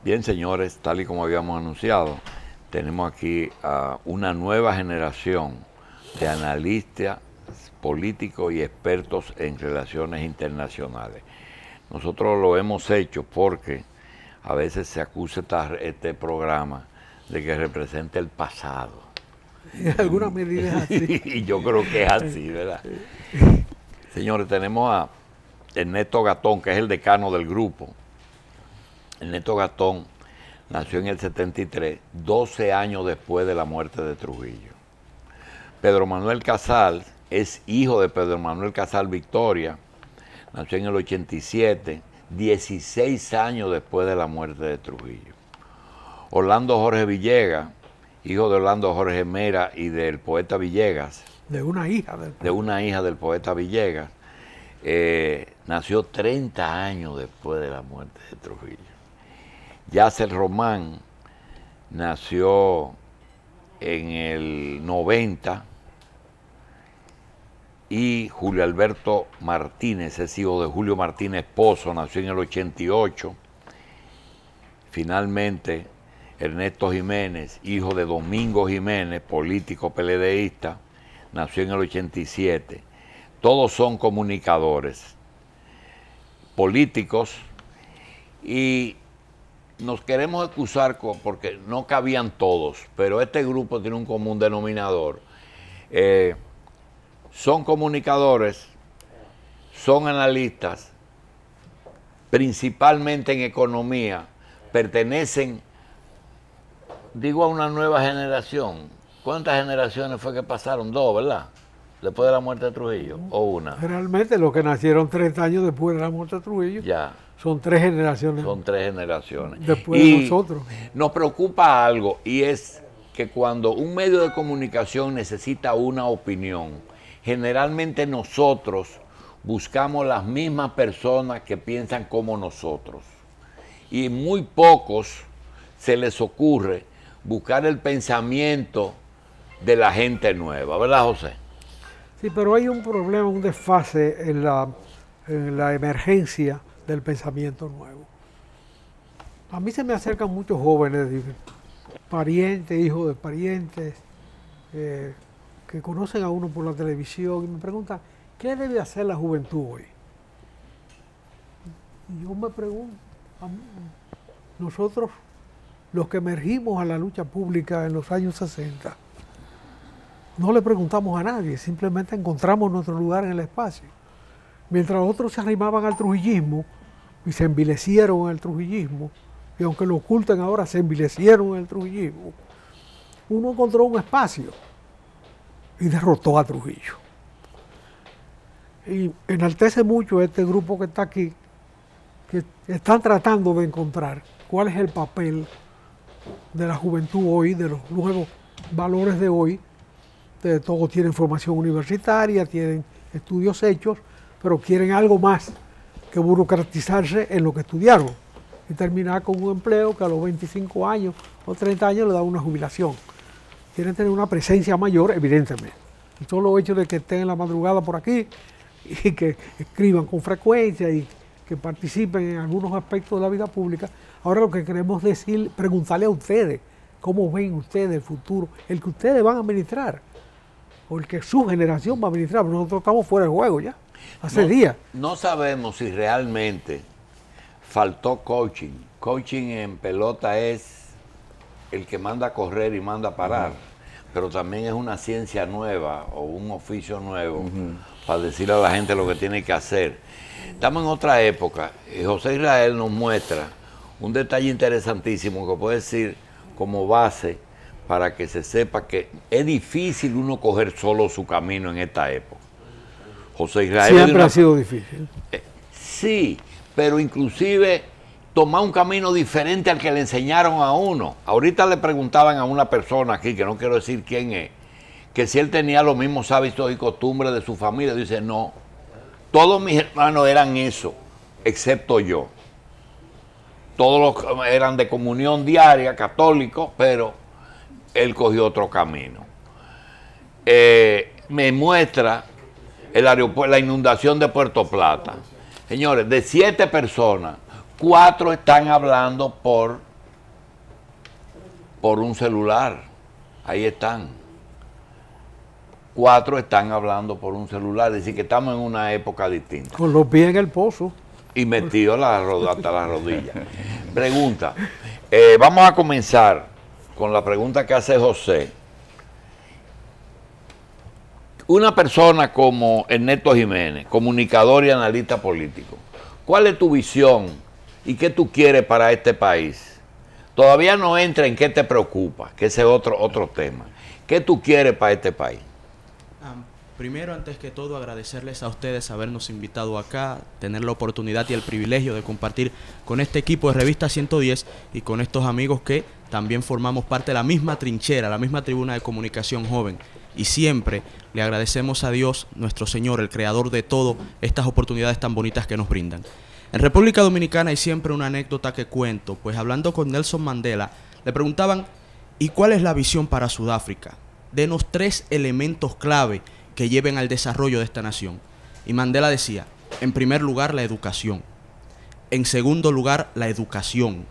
Bien, señores, tal y como habíamos anunciado, tenemos aquí a una nueva generación de analistas políticos y expertos en relaciones internacionales. Nosotros lo hemos hecho porque a veces se acusa este programa de que representa el pasado. En alguna medida es así. Y yo creo que es así, ¿verdad? Señores, tenemos a Ernesto Gatón, que es el decano del grupo. Ernesto Gatón nació en el 73, 12 años después de la muerte de Trujillo. Pedro Manuel Casals es hijo de Pedro Manuel Casals Victoria, nació en el 87, 16 años después de la muerte de Trujillo. Orlando Jorge Villegas, hijo de Orlando Jorge Mera y del poeta Villegas. De una hija del poeta Villegas. Nació 30 años después de la muerte de Trujillo. Yasser Román nació en el 90 y Julio Alberto Martínez, es hijo de Julio Martínez Pozo, nació en el 88. Finalmente, Ernesto Jiménez, hijo de Domingo Jiménez, político PLDista, nació en el 87. Todos son comunicadores políticos y nos queremos excusar porque no cabían todos, pero este grupo tiene un común denominador. Son comunicadores, son analistas, principalmente en economía, pertenecen, digo, a una nueva generación. ¿Cuántas generaciones fue que pasaron? Dos, ¿verdad? Después de la muerte de Trujillo, ¿o una? Realmente los que nacieron 30 años después de la muerte de Trujillo. Ya. Son 3 generaciones. Son 3 generaciones. Después de nosotros. Nos preocupa algo, y es que cuando un medio de comunicación necesita una opinión, generalmente nosotros buscamos las mismas personas que piensan como nosotros. Y muy pocos se les ocurre buscar el pensamiento de la gente nueva, ¿verdad, José? Sí, pero hay un problema, un desfase en la emergencia del pensamiento nuevo. A mí se me acercan muchos jóvenes, parientes, hijos de parientes, que conocen a uno por la televisión y me preguntan, ¿qué debe hacer la juventud hoy? Y yo me pregunto, nosotros, los que emergimos a la lucha pública en los años 60, no le preguntamos a nadie, simplemente encontramos nuestro lugar en el espacio. Mientras otros se arrimaban al trujillismo y se envilecieron en el trujillismo, y aunque lo oculten ahora, se envilecieron en el trujillismo, uno encontró un espacio y derrotó a Trujillo. Y enaltece mucho este grupo que está aquí, que están tratando de encontrar cuál es el papel de la juventud hoy, de los nuevos valores de hoy. Todos tienen formación universitaria, tienen estudios hechos, pero quieren algo más que burocratizarse en lo que estudiaron y terminar con un empleo que a los 25 años o 30 años le da una jubilación. Quieren tener una presencia mayor, evidentemente. Y solo el hecho de que estén en la madrugada por aquí y que escriban con frecuencia y que participen en algunos aspectos de la vida pública. Ahora lo que queremos decir, preguntarle a ustedes, ¿cómo ven ustedes el futuro? El que ustedes van a administrar, o el que su generación va a administrar, pero nosotros estamos fuera de juego ya, hace días. No sabemos si realmente faltó coaching. Coaching en pelota es el que manda a correr y manda a parar, pero también es una ciencia nueva o un oficio nuevo para decirle a la gente lo que tiene que hacer. Estamos en otra época y José Israel nos muestra un detalle interesantísimo que puede decir como base para que se sepa que es difícil uno coger solo su camino en esta época. José Israel siempre ha sido difícil. Sí, pero inclusive tomar un camino diferente al que le enseñaron a uno. Ahorita le preguntaban a una persona aquí, que no quiero decir quién es, que si él tenía los mismos hábitos y costumbres de su familia. Dice, no, todos mis hermanos eran eso, excepto yo. Todos eran de comunión diaria, católicos, pero él cogió otro camino. Me muestra el aeropuerto, la inundación de Puerto Plata. Señores, de 7 personas, 4 están hablando por por un celular. Ahí están. 4 están hablando por un celular. Es decir, que estamos en una época distinta. Con los pies en el pozo. Y metido hasta la rodilla. Pregunta. Vamos a comenzar con la pregunta que hace José. Una persona como Ernesto Jiménez, comunicador y analista político, ¿cuál es tu visión y qué tú quieres para este país? Todavía no entra en qué te preocupa, que ese es otro tema. ¿Qué tú quieres para este país? Primero, antes que todo, agradecerles a ustedes habernos invitado acá, tener la oportunidad y el privilegio de compartir con este equipo de Revista 110 y con estos amigos que también formamos parte de la misma trinchera, la misma tribuna de comunicación joven. Y siempre le agradecemos a Dios, nuestro Señor, el creador de todo, estas oportunidades tan bonitas que nos brindan. En República Dominicana hay siempre una anécdota que cuento, pues hablando con Nelson Mandela, le preguntaban, ¿y cuál es la visión para Sudáfrica? Denos 3 elementos clave que lleven al desarrollo de esta nación. Y Mandela decía, en primer lugar, la educación. En segundo lugar, la educación.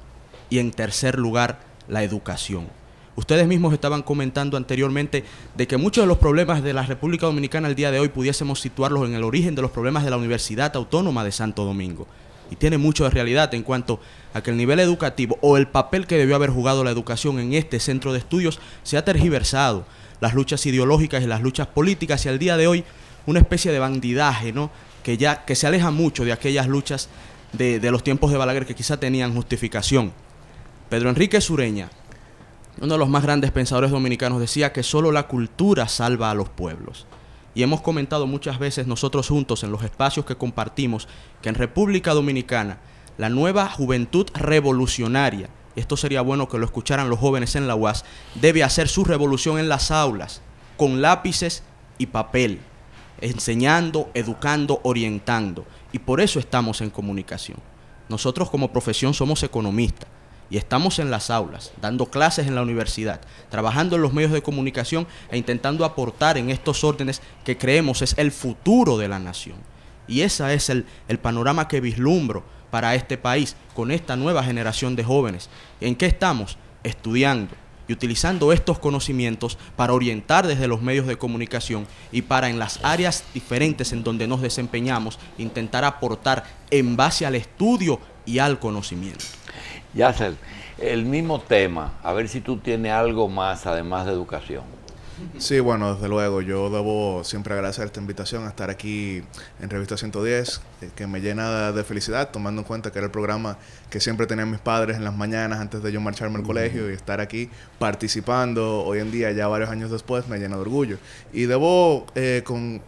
Y en tercer lugar, la educación. Ustedes mismos estaban comentando anteriormente de que muchos de los problemas de la República Dominicana al día de hoy pudiésemos situarlos en el origen de los problemas de la Universidad Autónoma de Santo Domingo. Y tiene mucho de realidad en cuanto a que el nivel educativo o el papel que debió haber jugado la educación en este centro de estudios se ha tergiversado. Las luchas ideológicas y las luchas políticas y al día de hoy una especie de bandidaje, ¿no? que se aleja mucho de aquellas luchas de los tiempos de Balaguer que quizá tenían justificación. Pedro Enrique Sureña, uno de los más grandes pensadores dominicanos, decía que solo la cultura salva a los pueblos. Y hemos comentado muchas veces nosotros juntos en los espacios que compartimos que en República Dominicana la nueva juventud revolucionaria, esto sería bueno que lo escucharan los jóvenes en la UAS, debe hacer su revolución en las aulas, con lápices y papel, enseñando, educando, orientando. Y por eso estamos en comunicación. Nosotros como profesión somos economistas y estamos en las aulas, dando clases en la universidad, trabajando en los medios de comunicación e intentando aportar en estos órdenes que creemos es el futuro de la nación. Y ese es el panorama que vislumbro para este país, con esta nueva generación de jóvenes. ¿En qué estamos? Estudiando y utilizando estos conocimientos para orientar desde los medios de comunicación y para en las áreas diferentes en donde nos desempeñamos, intentar aportar en base al estudio y al conocimiento. Yasser, el mismo tema, a ver si tú tienes algo más además de educación. Sí, bueno, desde luego, yo debo siempre agradecer esta invitación a estar aquí en Revista 110, que me llena de felicidad, tomando en cuenta que era el programa que siempre tenían mis padres en las mañanas antes de yo marcharme al colegio, y estar aquí participando hoy en día, ya varios años después, me llena de orgullo. Y debo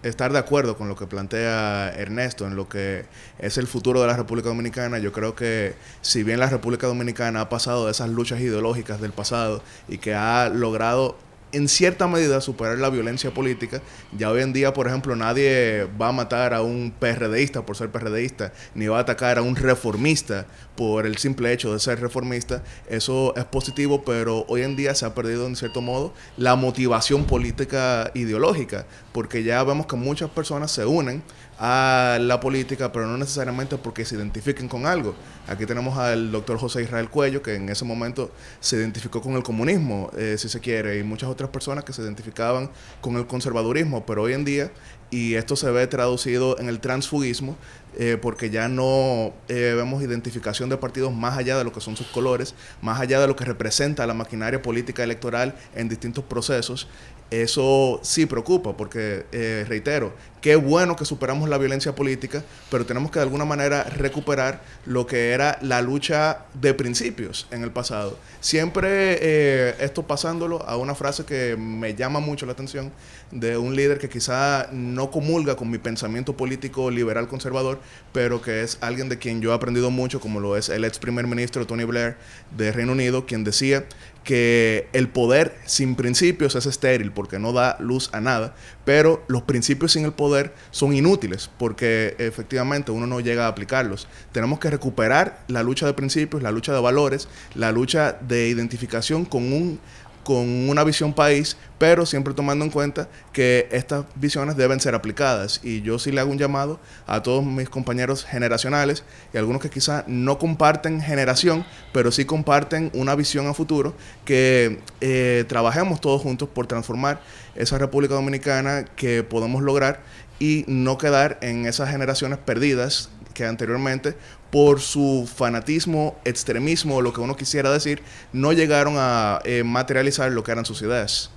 estar de acuerdo con lo que plantea Ernesto en lo que es el futuro de la República Dominicana. Yo creo que si bien la República Dominicana ha pasado de esas luchas ideológicas del pasado y que ha logrado en cierta medida superar la violencia política, ya hoy en día, por ejemplo, nadie va a matar a un PRDista por ser PRDista, ni va a atacar a un reformista por el simple hecho de ser reformista. Eso es positivo, pero hoy en día se ha perdido, en cierto modo, la motivación política ideológica, porque ya vemos que muchas personas se unen a la política, pero no necesariamente porque se identifiquen con algo. Aquí tenemos al doctor José Israel Cuello, que en ese momento se identificó con el comunismo, si se quiere, y muchas otras personas que se identificaban con el conservadurismo, pero hoy en día, y esto se ve traducido en el transfugismo, porque ya no vemos identificación de partidos más allá de lo que son sus colores, más allá de lo que representa la maquinaria política electoral en distintos procesos. Eso sí preocupa porque, reitero, qué bueno que superamos la violencia política, pero tenemos que de alguna manera recuperar lo que era la lucha de principios en el pasado. Siempre esto pasándolo a una frase que me llama mucho la atención de un líder que quizá no comulga con mi pensamiento político liberal conservador, pero que es alguien de quien yo he aprendido mucho, como lo es el ex primer ministro Tony Blair de Reino Unido, quien decía que el poder sin principios es estéril porque no da luz a nada, pero los principios sin el poder son inútiles porque efectivamente uno no llega a aplicarlos. Tenemos que recuperar la lucha de principios, la lucha de valores, la lucha de identificación con con una visión país, pero siempre tomando en cuenta que estas visiones deben ser aplicadas. Y yo sí le hago un llamado a todos mis compañeros generacionales y algunos que quizás no comparten generación, pero sí comparten una visión a futuro, que trabajemos todos juntos por transformar esa República Dominicana que podemos lograr y no quedar en esas generaciones perdidas que anteriormente, por su fanatismo, extremismo, o lo que uno quisiera decir, no llegaron a materializar lo que eran sus ideas.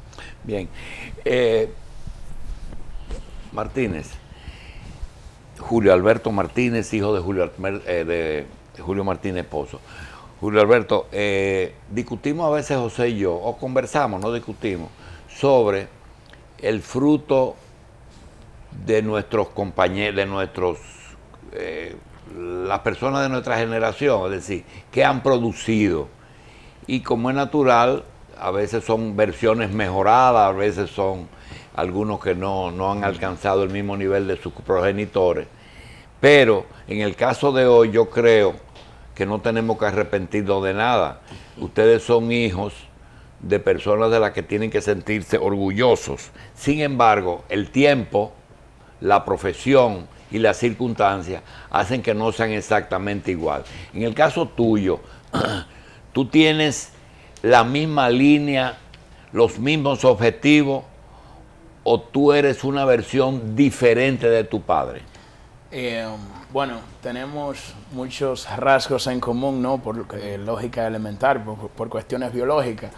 Bien. Martínez. Julio Alberto Martínez, hijo de Julio Martínez Pozo. Julio Alberto, discutimos a veces José y yo, o conversamos, no discutimos, sobre el fruto de nuestros compañeros, de las personas de nuestra generación, es decir, que han producido. Y como es natural, a veces son versiones mejoradas, a veces son algunos que no han alcanzado el mismo nivel de sus progenitores. Pero en el caso de hoy yo creo que no tenemos que arrepentirnos de nada. Ustedes son hijos de personas de las que tienen que sentirse orgullosos. Sin embargo, el tiempo, la profesión y las circunstancias hacen que no sean exactamente igual. En el caso tuyo, tú tienes la misma línea, los mismos objetivos, o tú eres una versión diferente de tu padre. Bueno, tenemos muchos rasgos en común, ¿no? Por lógica elemental, por cuestiones biológicas.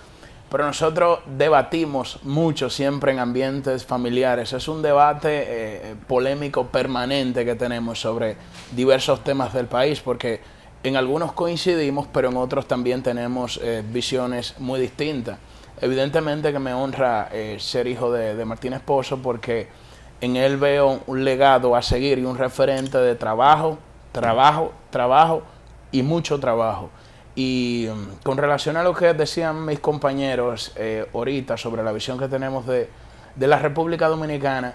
Pero nosotros debatimos mucho siempre en ambientes familiares. Es un debate polémico permanente que tenemos sobre diversos temas del país, porque en algunos coincidimos, pero en otros también tenemos visiones muy distintas. Evidentemente que me honra ser hijo de Martínez Pozo, porque en él veo un legado a seguir y un referente de trabajo, trabajo, trabajo y mucho trabajo. Y con relación a lo que decían mis compañeros ahorita sobre la visión que tenemos de la República Dominicana,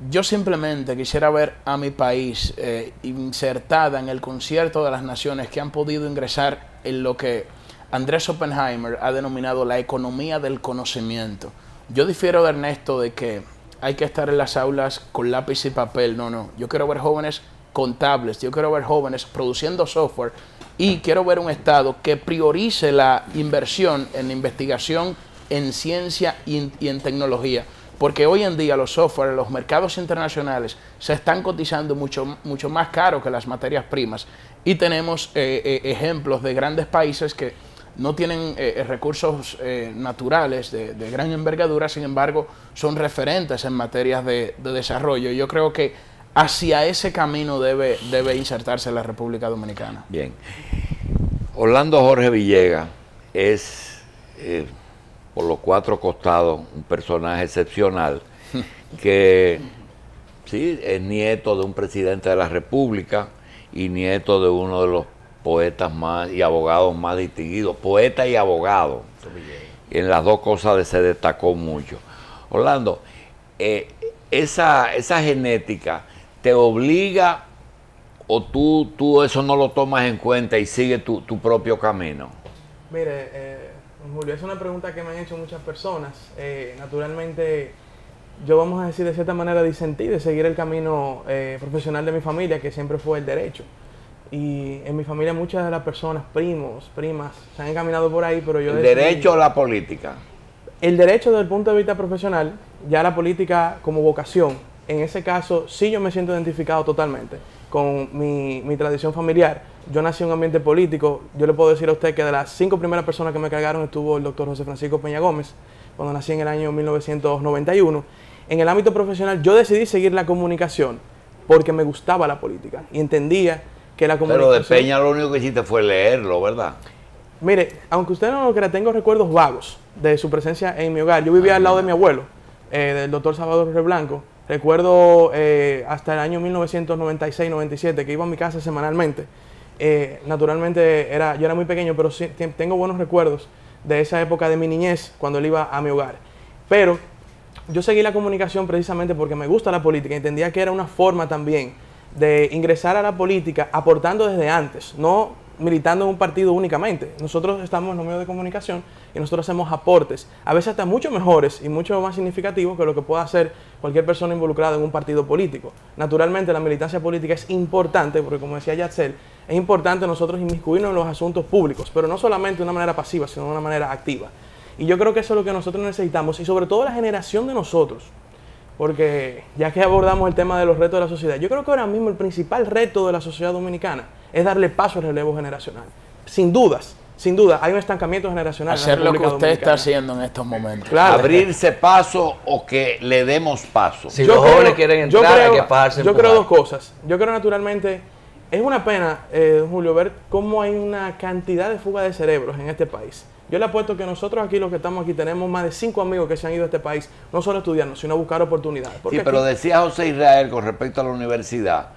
yo simplemente quisiera ver a mi país insertada en el concierto de las naciones que han podido ingresar en lo que Andrés Oppenheimer ha denominado la economía del conocimiento. Yo difiero de Ernesto de que hay que estar en las aulas con lápiz y papel. No. Yo quiero ver jóvenes contables, yo quiero ver jóvenes produciendo software, y quiero ver un Estado que priorice la inversión en investigación, en ciencia y en tecnología. Porque hoy en día los software, los mercados internacionales se están cotizando mucho más caro que las materias primas. Y tenemos ejemplos de grandes países que no tienen recursos naturales de gran envergadura, sin embargo, son referentes en materias de desarrollo. Yo creo que hacia ese camino debe insertarse la República Dominicana. Bien. Orlando Jorge Villegas es, por los cuatro costados, un personaje excepcional que sí, es nieto de un presidente de la República y nieto de uno de los poetas más y abogados más distinguidos, poeta y abogado. En las dos cosas se destacó mucho. Orlando, esa genética te obliga, o tú eso no lo tomas en cuenta y sigues tu propio camino. Mire, Julio, es una pregunta que me han hecho muchas personas. Naturalmente, yo, vamos a decir, de cierta manera disentí de seguir el camino profesional de mi familia, que siempre fue el derecho. Y en mi familia muchas de las personas, primos, primas, se han encaminado por ahí, pero yo... ¿El derecho o la política? El derecho desde el punto de vista profesional, ya la política como vocación. En ese caso, sí, yo me siento identificado totalmente con mi tradición familiar. Yo nací en un ambiente político. Yo le puedo decir a usted que de las 5 primeras personas que me cargaron estuvo el doctor José Francisco Peña Gómez, cuando nací en el año 1991. En el ámbito profesional, yo decidí seguir la comunicación porque me gustaba la política y entendía que la comunicación... Pero de Peña lo único que hiciste fue leerlo, ¿verdad? Mire, aunque usted no lo crea, tengo recuerdos vagos de su presencia en mi hogar. Yo vivía al lado de mi abuelo, del doctor Salvador Reblanco. Recuerdo hasta el año 1996-97 que iba a mi casa semanalmente. Naturalmente yo era muy pequeño, pero sí, tengo buenos recuerdos de esa época de mi niñez cuando él iba a mi hogar. Pero yo seguí la comunicación precisamente porque me gusta la política. Entendía que era una forma también de ingresar a la política aportando desde antes, no militando en un partido únicamente. Nosotros estamos en los medios de comunicación y nosotros hacemos aportes, a veces hasta mucho mejores y mucho más significativos que lo que pueda hacer cualquier persona involucrada en un partido político. Naturalmente la militancia política es importante, porque como decía Yatzel, es importante nosotros inmiscuirnos en los asuntos públicos, pero no solamente de una manera pasiva, sino de una manera activa. Y yo creo que eso es lo que nosotros necesitamos, y sobre todo la generación de nosotros, porque ya que abordamos el tema de los retos de la sociedad, yo creo que ahora mismo el principal reto de la sociedad dominicana es darle paso al relevo generacional. Sin dudas, hay un estancamiento generacional. Hacer en la lo que República usted está Dominicana. haciendo en estos momentos. Claro. Abrirse paso o que le demos paso. Si los jóvenes quieren entrar, hay que pagarse. Yo creo dos cosas. Yo creo naturalmente, es una pena, Julio, ver cómo hay una cantidad de fuga de cerebros en este país. Yo le apuesto que nosotros aquí, los que estamos aquí, tenemos más de 5 amigos que se han ido a este país, no solo a estudiarnos, sino a buscar oportunidades. Sí, pero decía José Israel con respecto a la universidad,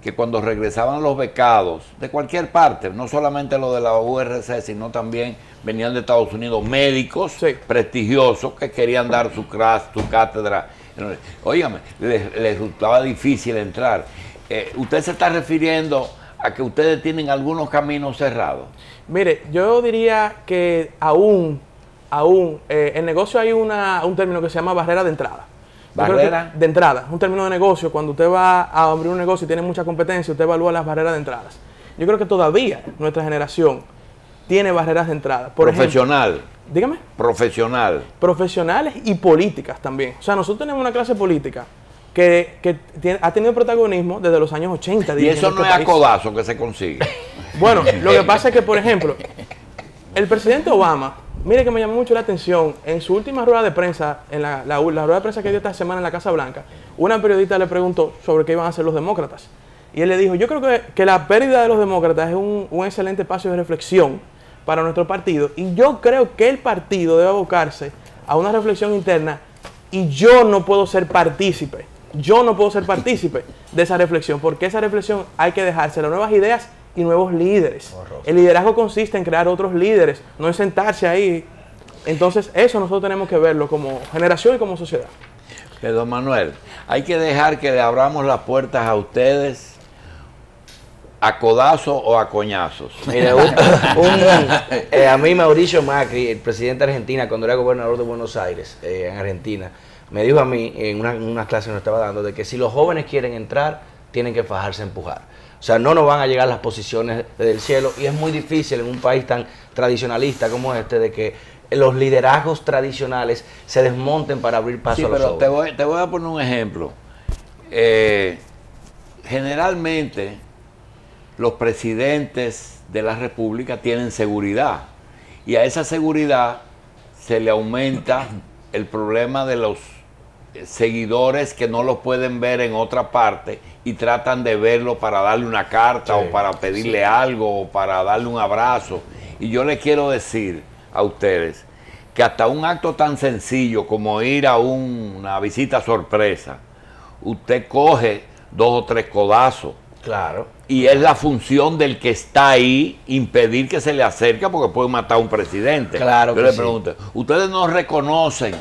que cuando regresaban los becados de cualquier parte, no solamente los de la URC, sino también venían de Estados Unidos médicos prestigiosos que querían dar su cátedra. Óigame, les resultaba difícil entrar. ¿Usted se está refiriendo a que ustedes tienen algunos caminos cerrados? Mire, yo diría que aún en negocio hay un término que se llama barrera de entrada. ¿Barrera? De entrada, un término de negocio. Cuando usted va a abrir un negocio y tiene mucha competencia, usted evalúa las barreras de entradas. Yo creo que todavía nuestra generación tiene barreras de entrada. Profesional. Ejemplo, dígame. Profesional. Profesionales y políticas también. O sea, nosotros tenemos una clase política que ha tenido protagonismo desde los años 80. Y eso no es a codazo que se consigue. Bueno, lo que pasa es que, por ejemplo, el presidente Obama, mire que me llamó mucho la atención, en su última rueda de prensa, en la rueda de prensa que dio esta semana en la Casa Blanca, una periodista le preguntó sobre qué iban a hacer los demócratas. Y él le dijo, yo creo que la pérdida de los demócratas es un excelente espacio de reflexión para nuestro partido. Y yo creo que el partido debe abocarse a una reflexión interna y yo no puedo ser partícipe. Yo no puedo ser partícipe de esa reflexión, porque esa reflexión hay que dejársela a nuevas ideas y nuevos líderes. El liderazgo consiste en crear otros líderes, no en sentarse ahí. Entonces, eso nosotros tenemos que verlo como generación y como sociedad. Pero, don Manuel, hay que dejar que le abramos las puertas a ustedes a codazo o a coñazos. Mira, a mí Mauricio Macri, el presidente de Argentina, cuando era gobernador de Buenos Aires, en Argentina, me dijo a mí, en una clase que nos estaba dando, de que si los jóvenes quieren entrar, tienen que fajarse a empujar. O sea, no nos van a llegar las posiciones del cielo, y es muy difícil en un país tan tradicionalista como este de que los liderazgos tradicionales se desmonten para abrir paso a los jóvenes. Pero te voy a poner un ejemplo. Generalmente los presidentes de la República tienen seguridad, y a esa seguridad se le aumenta el problema de los seguidores que no los pueden ver en otra parte y tratan de verlo para darle una carta o para pedirle algo o para darle un abrazo. Y yo les quiero decir a ustedes que hasta un acto tan sencillo como ir a una visita sorpresa, usted coge 2 o 3 codazos. Claro. Y es la función del que está ahí impedir que se le acerque, porque puede matar a un presidente. Claro. Yo le pregunto, ¿ustedes no reconocen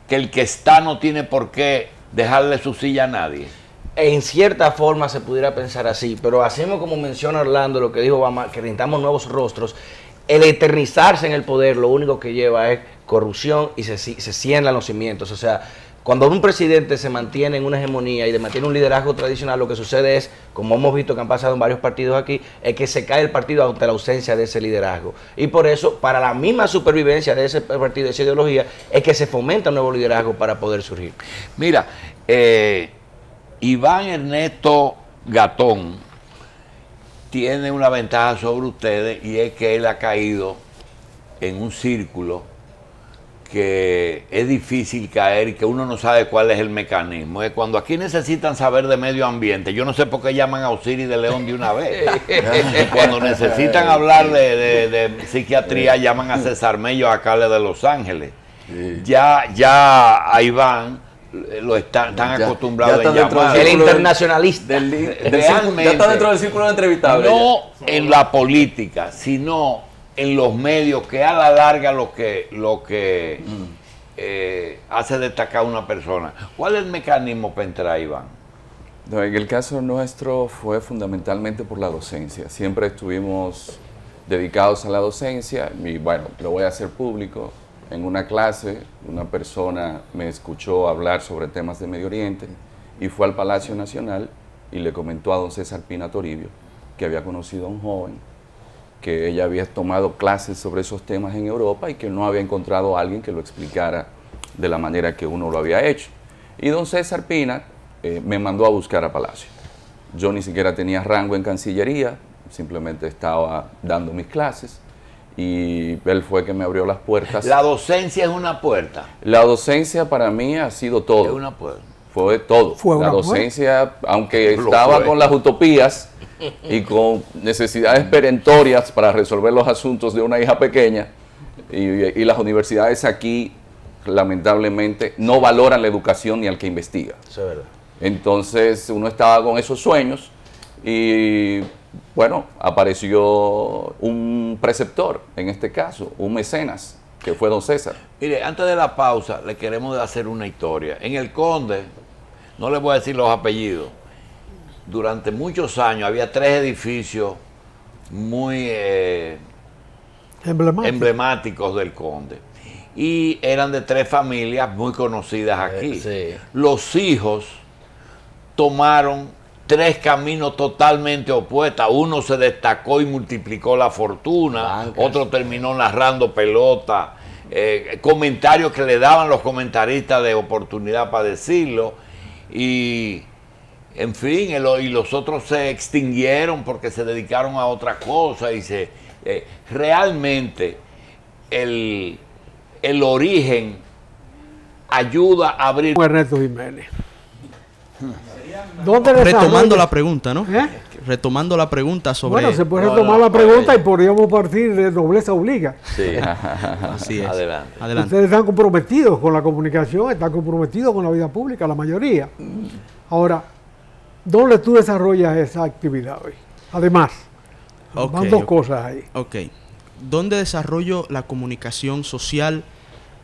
que el que está no tiene por qué dejarle su silla a nadie? En cierta forma se pudiera pensar así, pero hacemos como menciona Orlando, lo que dijo Obama, que necesitamos nuevos rostros. El eternizarse en el poder lo único que lleva es corrupción y se ciendan los cimientos. O sea, cuando un presidente se mantiene en una hegemonía y mantiene un liderazgo tradicional, lo que sucede es, como hemos visto que han pasado en varios partidos aquí, es que se cae el partido ante la ausencia de ese liderazgo. Y por eso, para la misma supervivencia de ese partido, de esa ideología, es que se fomenta un nuevo liderazgo para poder surgir. Mira, Iván Ernesto Gatón tiene una ventaja sobre ustedes, y es que él ha caído en un círculo que es difícil caer y que uno no sabe cuál es el mecanismo. Es cuando aquí necesitan saber de medio ambiente, yo no sé por qué llaman a Osiris de León de una vez. Y cuando necesitan hablar de psiquiatría, llaman a César Mello, alcalde de Los Ángeles. Ya a Iván lo están acostumbrados a llamar. El internacionalista. Realmente, ya está dentro del círculo de entrevistables. No en la política, sino en los medios, que a la larga lo que hace destacar a una persona. ¿Cuál es el mecanismo para entrar, Iván? No, en el caso nuestro fue fundamentalmente por la docencia. Siempre estuvimos dedicados a la docencia. Y bueno, lo voy a hacer público. En una clase, una persona me escuchó hablar sobre temas de Medio Oriente y fue al Palacio Nacional y le comentó a don César Pina Toribio que había conocido a un joven, que ella había tomado clases sobre esos temas en Europa y que no había encontrado a alguien que lo explicara de la manera que uno lo había hecho. Y don César Pina me mandó a buscar a Palacio. Yo ni siquiera tenía rango en Cancillería, simplemente estaba dando mis clases y él fue que me abrió las puertas. La docencia es una puerta. La docencia para mí ha sido todo. Es una puerta. Fue todo. La docencia, aunque estaba con las utopías y con necesidades perentorias para resolver los asuntos de una hija pequeña, y las universidades aquí lamentablemente no valoran la educación ni al que investiga. Eso es verdad. Entonces uno estaba con esos sueños y bueno, apareció un preceptor, en este caso, un mecenas, que fue don César. Mire, antes de la pausa le queremos hacer una historia. En el Conde, no le voy a decir los apellidos, durante muchos años había 3 edificios muy emblemáticos del Conde. Y eran de 3 familias muy conocidas aquí. Sí. Los hijos tomaron 3 caminos totalmente opuestos. Uno se destacó y multiplicó la fortuna, Bancas. Otro terminó narrando pelota, comentarios que le daban los comentaristas de oportunidad para decirlo, y en fin, y los otros se extinguieron porque se dedicaron a otra cosa, y realmente el origen ayuda a abrir. Ernesto Jiménez. Retomando la pregunta, ¿no? ¿Eh? Retomando la pregunta sobre... Bueno, se puede retomar la pregunta y podríamos partir de nobleza obliga. Sí. Así es. Adelante. Adelante. Ustedes están comprometidos con la comunicación, están comprometidos con la vida pública, la mayoría. Ahora, ¿dónde tú desarrollas esa actividad hoy? Además, van dos cosas ahí. Ok. ¿Dónde desarrollo la comunicación social?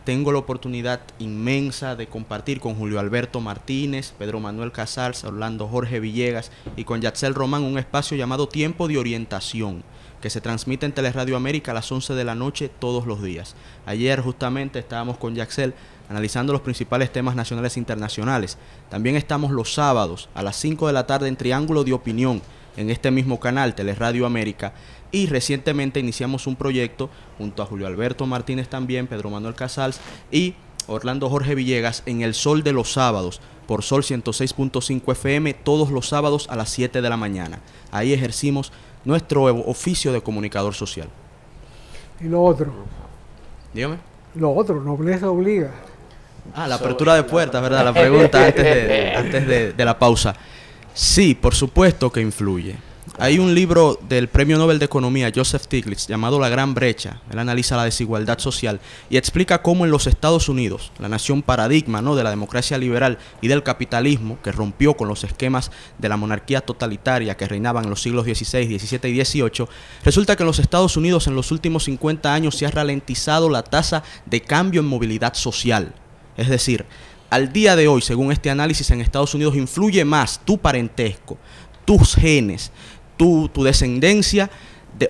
Tengo la oportunidad inmensa de compartir con Julio Alberto Martínez, Pedro Manuel Casals, Orlando Jorge Villegas y con Yatsel Román un espacio llamado Tiempo de Orientación, que se transmite en Teleradio América a las 11 de la noche todos los días. Ayer justamente estábamos con Yatsel analizando los principales temas nacionales e internacionales. También estamos los sábados a las 5 de la tarde en Triángulo de Opinión, en este mismo canal, Teleradio América. Y recientemente iniciamos un proyecto junto a Julio Alberto Martínez también, Pedro Manuel Casals y Orlando Jorge Villegas en El Sol de los Sábados, por Sol 106.5 FM, todos los sábados a las 7 de la mañana. Ahí ejercimos nuestro oficio de comunicador social. Y lo otro, Dígame. nobleza obliga. La apertura de puertas, ¿verdad? La pregunta antes de la pausa. Sí, por supuesto que influye. Hay un libro del Premio Nobel de Economía, Joseph Stiglitz, llamado La Gran Brecha. Él analiza la desigualdad social y explica cómo en los Estados Unidos, la nación paradigma, ¿no?, de la democracia liberal y del capitalismo, que rompió con los esquemas de la monarquía totalitaria que reinaban en los siglos XVI, XVII y XVIII, resulta que en los Estados Unidos en los últimos 50 años se ha ralentizado la tasa de cambio en movilidad social. Es decir, al día de hoy, según este análisis, en Estados Unidos influye más tu parentesco, tus genes, tu descendencia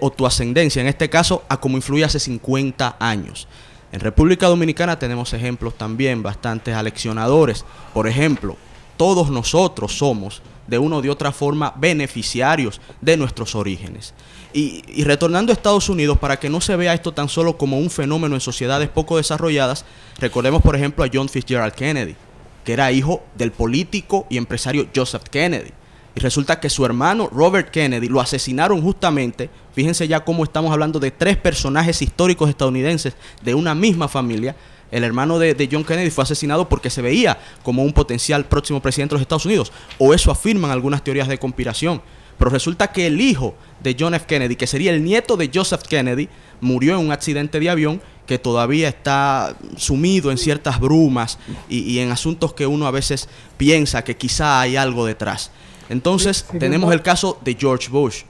o tu ascendencia, en este caso, a como influye hace 50 años. En República Dominicana tenemos ejemplos también bastante aleccionadores. Por ejemplo, todos nosotros somos, de una o de otra forma, beneficiarios de nuestros orígenes. Y retornando a Estados Unidos, para que no se vea esto tan solo como un fenómeno en sociedades poco desarrolladas, recordemos, por ejemplo, a John Fitzgerald Kennedy, que era hijo del político y empresario Joseph Kennedy. Y resulta que su hermano Robert Kennedy lo asesinaron justamente. Fíjense ya cómo estamos hablando de 3 personajes históricos estadounidenses de una misma familia. El hermano de John Kennedy fue asesinado porque se veía como un potencial próximo presidente de los Estados Unidos. O eso afirman algunas teorías de conspiración. Pero resulta que el hijo de John F. Kennedy, que sería el nieto de Joseph Kennedy, murió en un accidente de avión que todavía está sumido en ciertas brumas y en asuntos que uno a veces piensa que quizá hay algo detrás. Entonces, tenemos el caso de George Bush.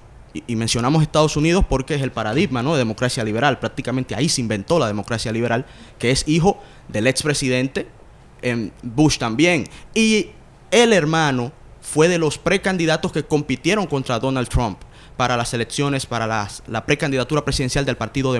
Y mencionamos Estados Unidos porque es el paradigma, ¿no?, de democracia liberal. Prácticamente ahí se inventó la democracia liberal, que es hijo del expresidente Bush también. Y el hermano fue de los precandidatos que compitieron contra Donald Trump para las elecciones, para la precandidatura presidencial del Partido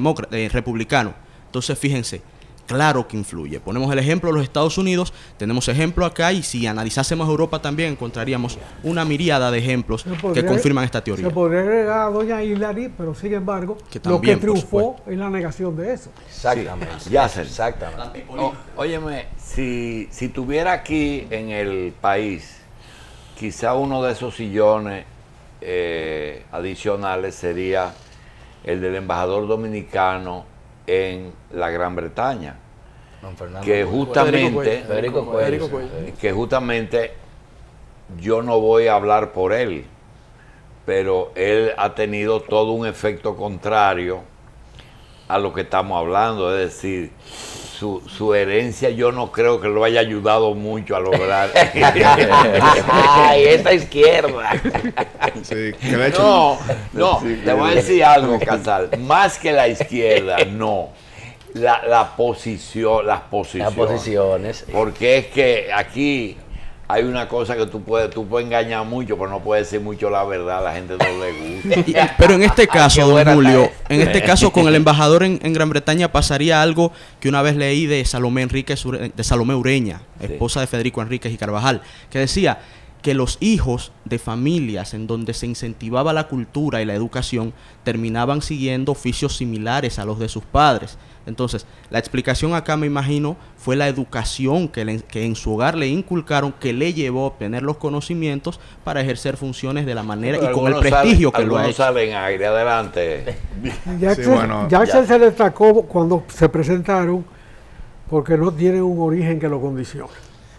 Republicano. Entonces, fíjense, claro que influye. Ponemos el ejemplo de los Estados Unidos, tenemos ejemplo acá, y si analizásemos Europa también encontraríamos una miríada de ejemplos que confirman esta teoría. Se podría agregar a doña Hillary, pero sin embargo, lo que triunfó es la negación de eso. Exactamente. Sí, ya sé. Exactamente. Óyeme, si tuviera aquí en el país quizá uno de esos sillones adicionales sería el del embajador dominicano en la Gran Bretaña, que justamente Federico Cuello. que justamente yo no voy a hablar por él, pero él ha tenido todo un efecto contrario a lo que estamos hablando, es decir, su herencia yo no creo que lo haya ayudado mucho a lograr. ¡Ay, esa izquierda! Sí, que de hecho, No, te voy a decir algo, Casal. Más que la izquierda, no. Las posiciones. Las posiciones. Porque es que aquí hay una cosa que tú puedes engañar mucho, pero no puedes decir mucho la verdad, a la gente no le gusta. Pero en este caso, Ay, don buena Julio, está en este caso con el embajador en Gran Bretaña pasaría algo que una vez leí de Salomé Ureña, esposa de Federico Enríquez y Carvajal, que decía que los hijos de familias en donde se incentivaba la cultura y la educación terminaban siguiendo oficios similares a los de sus padres. Entonces, la explicación acá, me imagino, fue la educación que en su hogar le inculcaron, que le llevó a obtener los conocimientos para ejercer funciones de la manera y con el prestigio que lo ha hecho. Salen aire, adelante. Jackson se destacó cuando se presentaron porque no tiene un origen que lo condicione.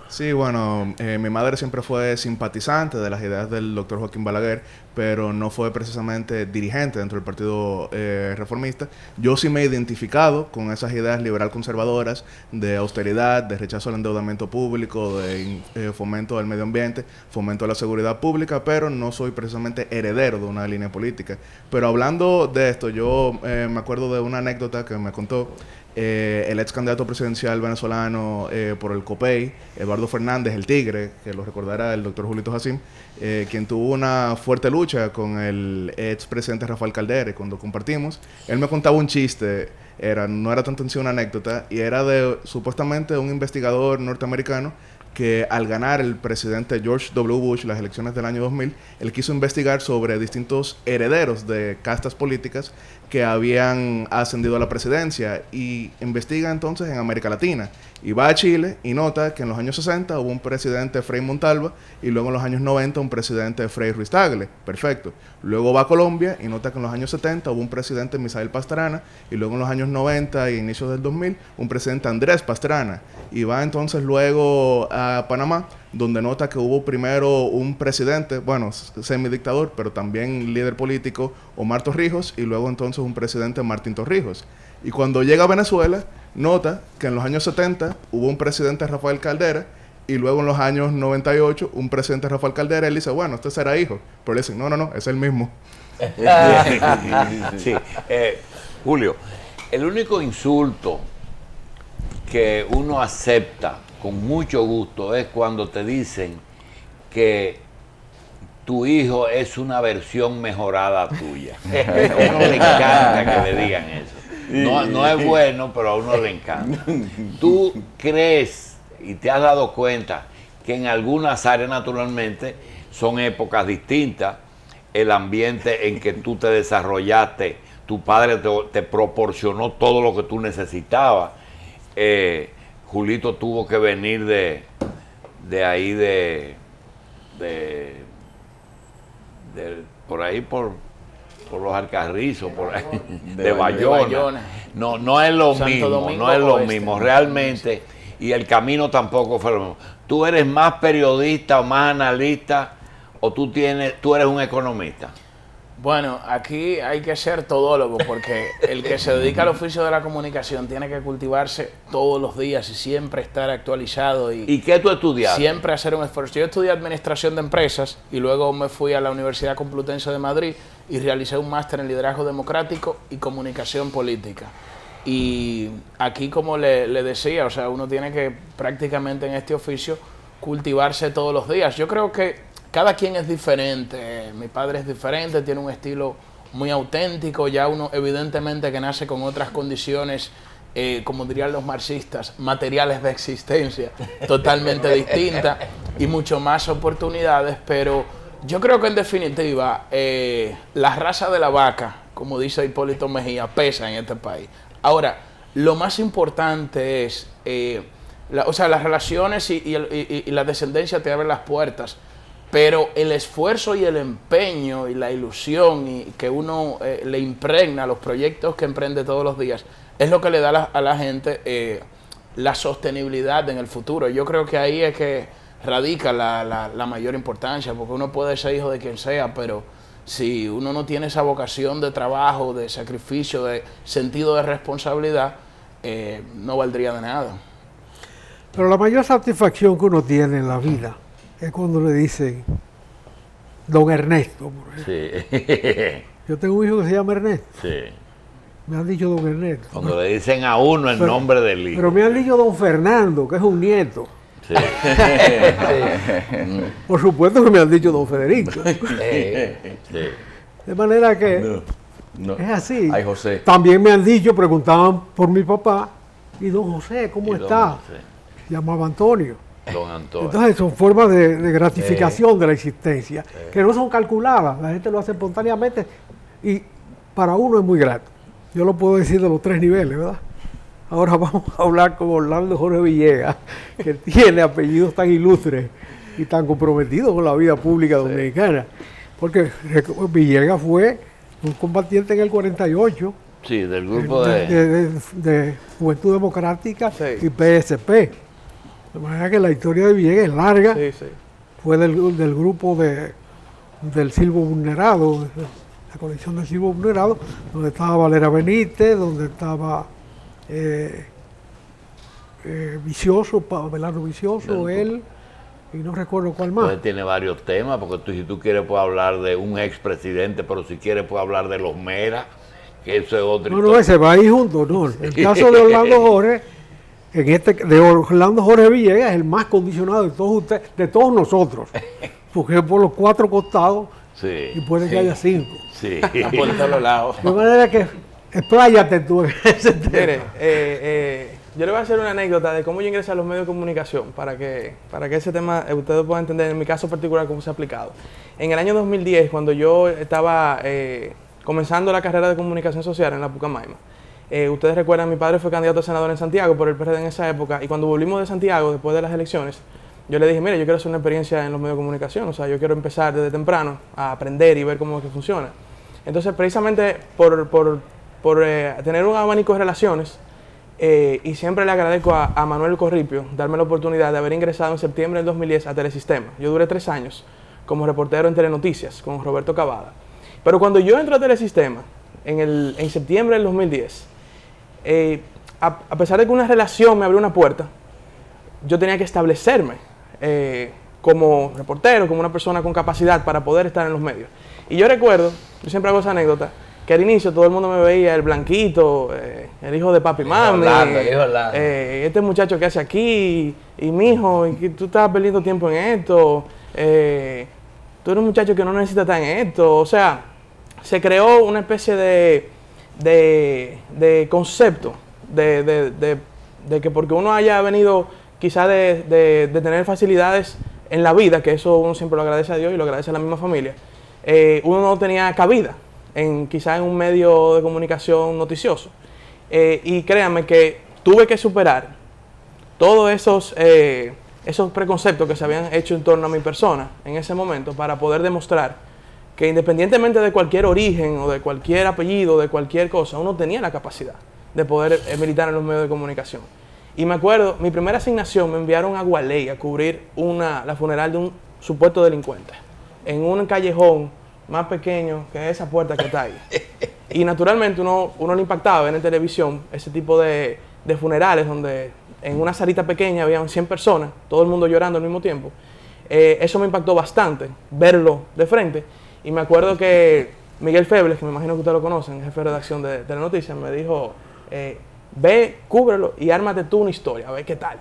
sí, bueno, mi madre siempre fue simpatizante de las ideas del doctor Joaquín Balaguer, pero no fue precisamente dirigente dentro del Partido Reformista. Yo sí me he identificado con esas ideas liberal conservadoras de austeridad, de rechazo al endeudamiento público, de fomento del medio ambiente, fomento de la seguridad pública, pero no soy precisamente heredero de una línea política. Pero hablando de esto, yo me acuerdo de una anécdota que me contó el ex candidato presidencial venezolano por el COPEI, Eduardo Fernández, el Tigre, que lo recordará el doctor Julito Jacín, quien tuvo una fuerte lucha con el ex presidente Rafael Caldera. Y cuando compartimos, él me contaba un chiste, no era tanto en sí una anécdota, y era de supuestamente un investigador norteamericano que al ganar el presidente George W. Bush las elecciones del año 2000, él quiso investigar sobre distintos herederos de castas políticas que habían ascendido a la presidencia, y investiga entonces en América Latina. Y va a Chile y nota que en los años 60 hubo un presidente Frei Montalva, y luego en los años 90 un presidente Frei Ruiz Tagle. Perfecto. Luego va a Colombia y nota que en los años 70 hubo un presidente Misael Pastrana, y luego en los años 90 e inicios del 2000 un presidente Andrés Pastrana. Y va entonces luego a Panamá, donde nota que hubo primero un presidente, bueno, semidictador, pero también líder político, Omar Torrijos, y luego entonces un presidente, Martín Torrijos. Y cuando llega a Venezuela, nota que en los años 70 hubo un presidente, Rafael Caldera, y luego en los años 98 un presidente, Rafael Caldera. Él dice, bueno, este será hijo, pero le dicen, no, es el mismo. Sí. Julio, el único insulto que uno acepta con mucho gusto es cuando te dicen que tu hijo es una versión mejorada tuya. A uno le encanta que le digan eso. No es bueno, pero a uno le encanta. ¿Tú crees y te has dado cuenta que en algunas áreas, naturalmente, son épocas distintas? El ambiente en que tú te desarrollaste, tu padre te proporcionó todo lo que tú necesitabas. Julito tuvo que venir de ahí, por ahí, por los Alcarrizos, por ahí, de Bayona. No es lo mismo, no es lo mismo, realmente, y el camino tampoco fue lo mismo. ¿Tú eres más periodista o más analista, o tú eres un economista? Bueno, aquí hay que ser todólogo, porque el que se dedica al oficio de la comunicación tiene que cultivarse todos los días y siempre estar actualizado. ¿Y qué tú estudiaste? Siempre hacer un esfuerzo. Yo estudié Administración de Empresas y luego me fui a la Universidad Complutense de Madrid y realicé un máster en Liderazgo Democrático y Comunicación Política. Y aquí, como le decía, o sea, uno tiene que prácticamente en este oficio cultivarse todos los días. Yo creo que cada quien es diferente. Mi padre es diferente, tiene un estilo muy auténtico, ya uno evidentemente que nace con otras condiciones, como dirían los marxistas, materiales de existencia totalmente distintas y mucho más oportunidades, pero yo creo que en definitiva la raza de la vaca, como dice Hipólito Mejía, pesa en este país. Ahora, lo más importante es, o sea, las relaciones y la descendencia te abren las puertas, pero el esfuerzo y el empeño y la ilusión que uno le impregna a los proyectos que emprende todos los días es lo que le da a la gente la sostenibilidad en el futuro. Yo creo que ahí es que radica la mayor importancia, porque uno puede ser hijo de quien sea, pero si uno no tiene esa vocación de trabajo, de sacrificio, de sentido de responsabilidad, no valdría de nada. Pero la mayor satisfacción que uno tiene en la vida es cuando le dicen don Ernesto, por ejemplo. Sí. Yo tengo un hijo que se llama Ernesto. Sí. Me han dicho don Ernesto. Cuando le dicen a uno el nombre del hijo. Pero me han dicho don Fernando, que es un nieto. Sí. Por supuesto que me han dicho don Federico. Sí. De manera que No. es así. Ay, José. También me han dicho, preguntaban por mi papá, y don José, ¿cómo Y don está? José. Llamaba Antonio. Don Antonio. Entonces son formas de gratificación de la existencia, que no son calculadas, la gente lo hace espontáneamente y para uno es muy grato. Yo lo puedo decir de los 3 niveles, ¿verdad? Ahora vamos a hablar con Orlando Jorge Villegas, que tiene apellidos tan ilustres y tan comprometidos con la vida pública dominicana, porque Villegas fue un combatiente en el 48, Sí, del grupo de Juventud Democrática y PSP. De manera que la historia de Villegas es larga. Sí, sí. Fue del grupo del Silvo Vulnerado, la colección del Silvo Vulnerado, donde estaba Valera Benítez, donde estaba Vicioso, Abelardo Vicioso, él, y no recuerdo cuál más. Entonces tiene varios temas, porque si tú quieres puedes hablar de un expresidente, pero si quieres puedes hablar de los Mera, que eso es otro. No, ese va ahí junto, no. El caso de Orlando Jorge, de Orlando Jorge Villegas, es el más condicionado de todos ustedes, de todos nosotros, porque es por los 4 costados y puede que haya 5. Sí. Por todos lados. De manera que expláyate tú en ese tema. Mire, yo le voy a hacer una anécdota de cómo yo ingresé a los medios de comunicación para que ese tema ustedes puedan entender en mi caso particular cómo se ha aplicado. En el año 2010, cuando yo estaba comenzando la carrera de comunicación social en la Pucamaima, ustedes recuerdan, mi padre fue candidato a senador en Santiago por el PRD en esa época, y cuando volvimos de Santiago, después de las elecciones, yo le dije, mire, yo quiero hacer una experiencia en los medios de comunicación, o sea, yo quiero empezar desde temprano a aprender y ver cómo es que funciona. Entonces, precisamente por tener un abanico de relaciones, y siempre le agradezco a Manuel Corripio darme la oportunidad de haber ingresado en septiembre del 2010 a Telesistema. Yo duré 3 años como reportero en Telenoticias con Roberto Cavada. Pero cuando yo entro a Telesistema, en septiembre del 2010, a pesar de que una relación me abrió una puerta, yo tenía que establecerme como reportero, como una persona con capacidad para poder estar en los medios. Y yo recuerdo, yo siempre hago esa anécdota, que al inicio todo el mundo me veía el blanquito, el hijo de papi y mami, este muchacho que hace aquí, y mi hijo, y que tú estás perdiendo tiempo en esto, tú eres un muchacho que no necesita estar en esto. O sea, se creó una especie de concepto de que porque uno haya venido quizá de tener facilidades en la vida, que eso uno siempre lo agradece a Dios y lo agradece a la misma familia, uno no tenía cabida quizá en un medio de comunicación noticioso. Y créanme que tuve que superar todos esos preconceptos que se habían hecho en torno a mi persona en ese momento para poder demostrar que independientemente de cualquier origen o de cualquier apellido, de cualquier cosa, uno tenía la capacidad de poder militar en los medios de comunicación. Y me acuerdo, mi primera asignación me enviaron a Gualey a cubrir la funeral de un supuesto delincuente en un callejón más pequeño que esa puerta que está ahí. Y naturalmente uno le impactaba ver en televisión ese tipo de funerales donde en una salita pequeña habían 100 personas, todo el mundo llorando al mismo tiempo. Eso me impactó bastante, verlo de frente. Y me acuerdo que Miguel Febles, que me imagino que ustedes lo conocen, jefe de redacción de Telenoticias, me dijo, ve, cúbrelo y ármate tú una historia, a ver qué tal.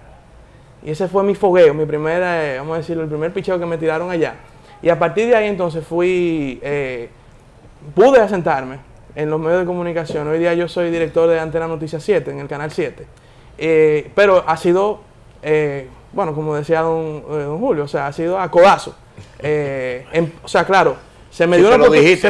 Y ese fue mi fogueo, mi primera, vamos a decirlo, el primer picheo que me tiraron allá. Y a partir de ahí entonces pude asentarme en los medios de comunicación. Hoy día yo soy director de Antena Noticias 7, en el Canal 7. Pero ha sido, bueno, como decía don Julio, o sea, ha sido a codazo. O sea, claro, se me dio la oportunidad.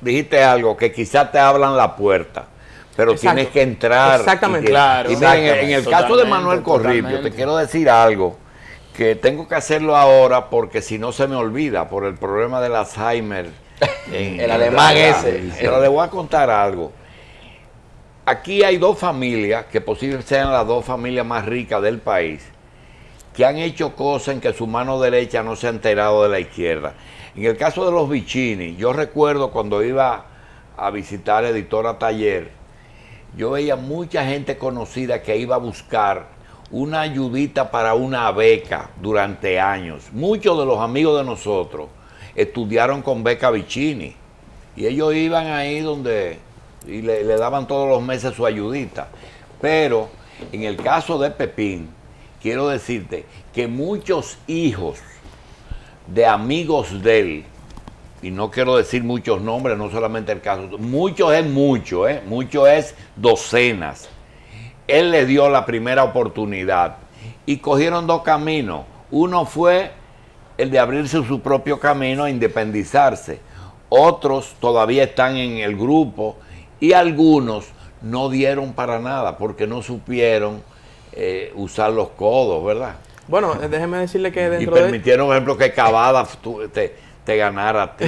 Dijiste algo que quizás te abran la puerta, pero Exacto. tienes que entrar. Exactamente. Claro. Y miren, en el caso de Manuel Corripio, Totalmente. te quiero decir algo que tengo que hacerlo ahora porque si no se me olvida por el problema del Alzheimer. El alemán ese. Pero le voy a contar algo. Aquí hay dos familias, que posiblemente sean las dos familias más ricas del país, que han hecho cosas en que su mano derecha no se ha enterado de la izquierda. En el caso de los Vicini, yo recuerdo cuando iba a visitar Editora Taller, yo veía mucha gente conocida que iba a buscar una ayudita para una beca durante años. Muchos de los amigos de nosotros estudiaron con beca Vicini y ellos iban ahí y le daban todos los meses su ayudita. Pero en el caso de Pepín, quiero decirte que muchos hijos de amigos de él, y no quiero decir muchos nombres, no solamente el caso, muchos es mucho, mucho es docenas. Él le dio la primera oportunidad y cogieron dos caminos. Uno fue el de abrirse su propio camino a independizarse. Otros todavía están en el grupo y algunos no dieron para nada porque no supieron usar los codos, ¿verdad? Bueno, déjeme decirle que dentro y permitieron, por ejemplo, que Cavada te ganara a ti.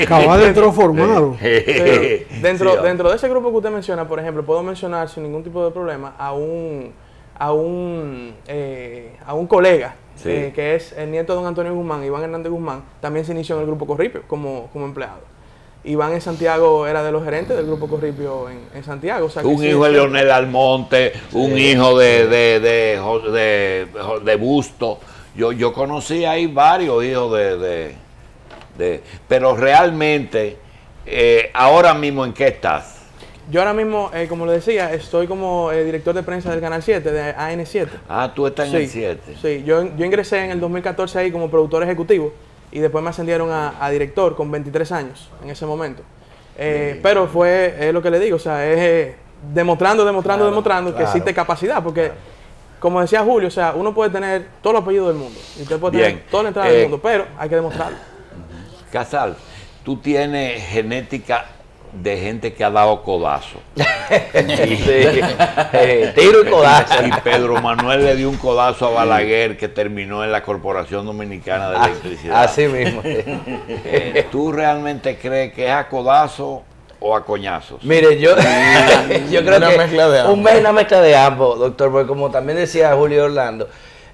Cavada entró formado. Dentro de ese grupo que usted menciona, por ejemplo, puedo mencionar sin ningún tipo de problema a un colega, Sí. que es el nieto de don Antonio Guzmán, Iván Hernández Guzmán, también se inició en el grupo Corripio como empleado. Iván en Santiago era de los gerentes del grupo Corripio en Santiago. O sea, un hijo de Leonel Almonte, un hijo de Busto. Yo conocí ahí varios hijos pero realmente, ahora mismo, ¿en qué estás? Yo ahora mismo, como le decía, estoy como director de prensa del Canal 7, de AN7. Ah, tú estás en el 7. Sí, yo ingresé en el 2014 ahí como productor ejecutivo y después me ascendieron a director con 23 años en ese momento. Pero fue lo que le digo, o sea, es demostrando que existe capacidad, porque como decía Julio, o sea, uno puede tener todos los apellidos del mundo y usted puede tener toda la entrada del mundo, pero hay que demostrarlo. Casal, tú tienes genética de gente que ha dado codazo. Tiro y codazo. Y Pedro Manuel le dio un codazo a Balaguer que terminó en la Corporación Dominicana de Electricidad. Así mismo. ¿Tú realmente crees que es a codazo o a coñazos? Mire, yo creo Una que mezcla de ambos. una mezcla de ambos, doctor, porque como también decía Julio Orlando,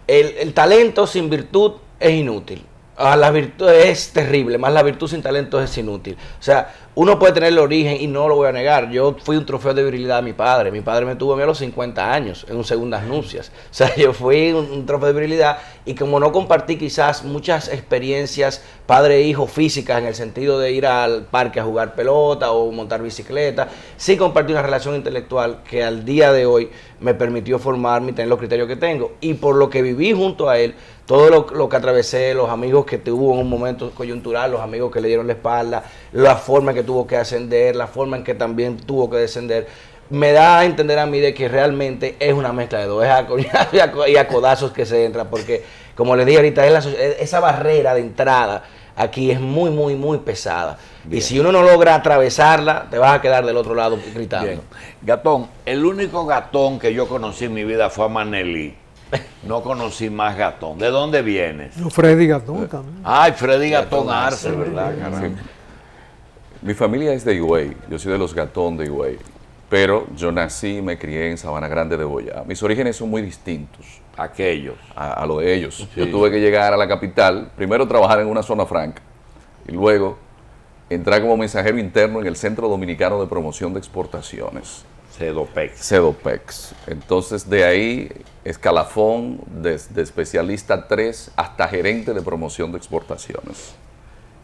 el talento sin virtud es inútil. La virtud es terrible, más la virtud sin talento es inútil. O sea, uno puede tener el origen y no lo voy a negar. Yo fui un trofeo de virilidad de mi padre. Mi padre me tuvo a mí a los 50 años en un segundas nupcias. O sea, yo fui un trofeo de virilidad y como no compartí quizás muchas experiencias padre e hijo físicas en el sentido de ir al parque a jugar pelota o montar bicicleta, sí compartí una relación intelectual que al día de hoy me permitió formarme y tener los criterios que tengo. Y por lo que viví junto a él, todo lo que atravesé, los amigos que tuvo en un momento coyuntural, los amigos que le dieron la espalda, la forma en que tuvo que ascender, la forma en que también tuvo que descender, me da a entender a mí de que realmente es una mezcla de dos, es a coñazos y a codazos que se entra, porque como les dije ahorita, esa barrera de entrada aquí es muy, muy, muy pesada. Bien. Y si uno no logra atravesarla, te vas a quedar del otro lado gritando. Bien. Gatón, el único gatón que yo conocí en mi vida fue a Manelí. No conocí más Gatón. ¿De dónde vienes? No, Freddy Gatón también. Ay, Freddy Gatón Arce, ¿verdad? Sí. Mi familia es de Higüey. Yo soy de los Gatón de Higüey. Pero yo nací y me crié en Sabana Grande de Boyá. Mis orígenes son muy distintos. Aquellos. A lo de ellos. Sí. Yo tuve que llegar a la capital, primero trabajar en una zona franca y luego entrar como mensajero interno en el Centro Dominicano de Promoción de Exportaciones. CEDOPEX. Entonces, de ahí, escalafón de especialista 3 hasta gerente de promoción de exportaciones.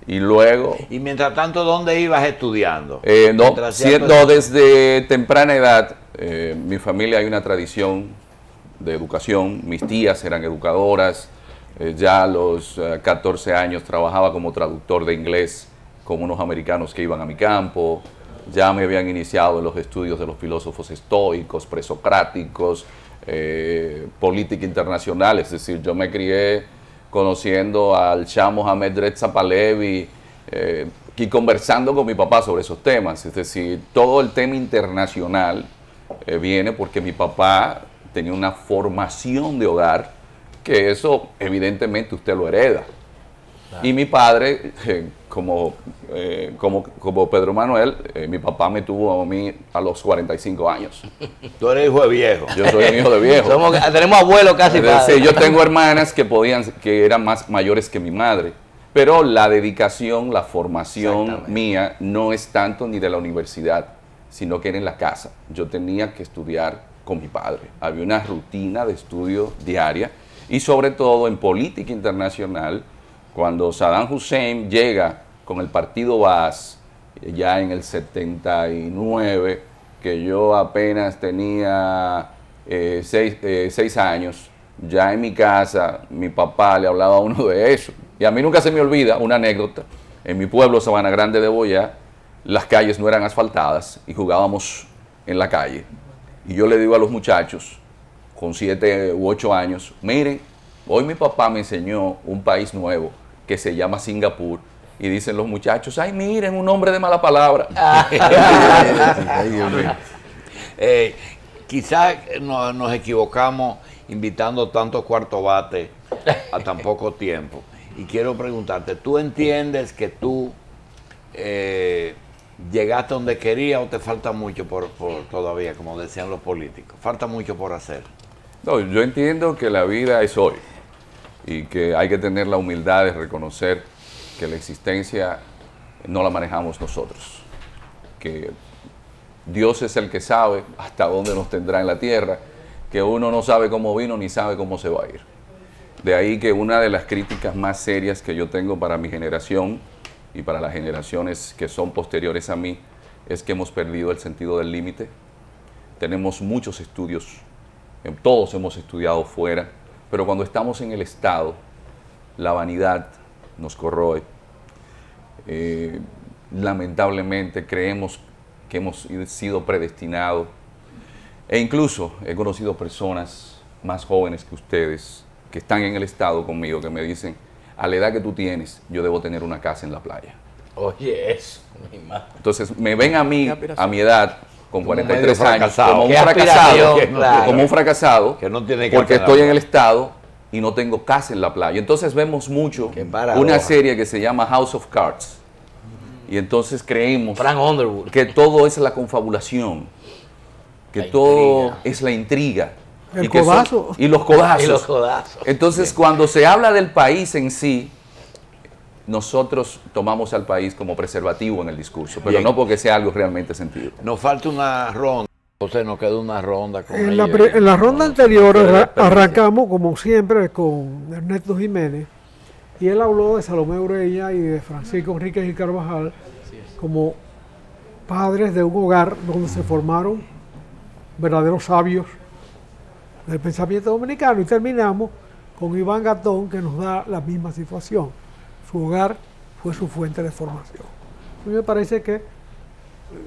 Y luego... Y mientras tanto, ¿dónde ibas estudiando? No, desde temprana edad, mi familia hay una tradición de educación. Mis tías eran educadoras, Ya a los 14 años trabajaba como traductor de inglés con unos americanos que iban a mi campo. Ya me habían iniciado en los estudios de los filósofos estoicos, presocráticos, política internacional. Es decir, yo me crié conociendo al Shah Mohammad Reza Pahlavi y conversando con mi papá sobre esos temas. Es decir, todo el tema internacional viene porque mi papá tenía una formación de hogar, que eso evidentemente usted lo hereda. Claro. Y mi padre, como Pedro Manuel, mi papá me tuvo a mí a los 45 años. Tú eres hijo de viejo. Yo soy un hijo de viejo. Tenemos abuelos casi padres. Sí, yo tengo hermanas que eran más mayores que mi madre, pero la dedicación, la formación mía no es tanto ni de la universidad, sino que era en la casa. Yo tenía que estudiar con mi padre. Había una rutina de estudio diaria y sobre todo en política internacional. Cuando Saddam Hussein llega con el partido Baas, ya en el 79, que yo apenas tenía 6 años, ya en mi casa mi papá le hablaba a uno de eso. Y a mí nunca se me olvida una anécdota. En mi pueblo, Sabana Grande de Boyá, las calles no eran asfaltadas y jugábamos en la calle. Y yo le digo a los muchachos, con 7 u 8 años, miren, hoy mi papá me enseñó un país nuevo que se llama Singapur, y dicen los muchachos, ay, miren, un hombre de mala palabra. Quizás nos equivocamos invitando tantos cuarto bate a tan poco tiempo. Y quiero preguntarte, ¿tú entiendes que tú llegaste donde querías o te falta mucho por todavía, como decían los políticos? Falta mucho por hacer. No, yo entiendo que la vida es hoy y que hay que tener la humildad de reconocer que la existencia no la manejamos nosotros, que Dios es el que sabe hasta dónde nos tendrá en la tierra, que uno no sabe cómo vino ni sabe cómo se va a ir. De ahí que una de las críticas más serias que yo tengo para mi generación y para las generaciones que son posteriores a mí es que hemos perdido el sentido del límite. Tenemos muchos estudios, todos hemos estudiado fuera, pero cuando estamos en el Estado, la vanidad nos corroe. Lamentablemente creemos que hemos sido predestinados. E incluso he conocido personas más jóvenes que ustedes que están en el Estado conmigo, que me dicen, a la edad que tú tienes, yo debo tener una casa en la playa. Oye, eso, mi madre. Entonces me ven a mí, a mi edad, con 43 años, como un fracasado, que no tiene porque estoy en el Estado y no tengo casa en la playa. Entonces vemos mucho una serie que se llama House of Cards. Y entonces creemos que todo es la confabulación, que todo es la intriga. El codazo. Y los codazos. Entonces, cuando se habla del país en sí, nosotros tomamos al país como preservativo en el discurso, pero no porque sea algo realmente sentido. Nos falta una ronda. José, nos queda una ronda con en la ronda anterior arrancamos, como siempre, con Ernesto Jiménez, y él habló de Salomé Ureña y de Francisco Enríquez y Carvajal como padres de un hogar donde se formaron verdaderos sabios del pensamiento dominicano, y terminamos con Iván Gatón, que nos da la misma situación. Su hogar fue su fuente de formación. A mí me parece que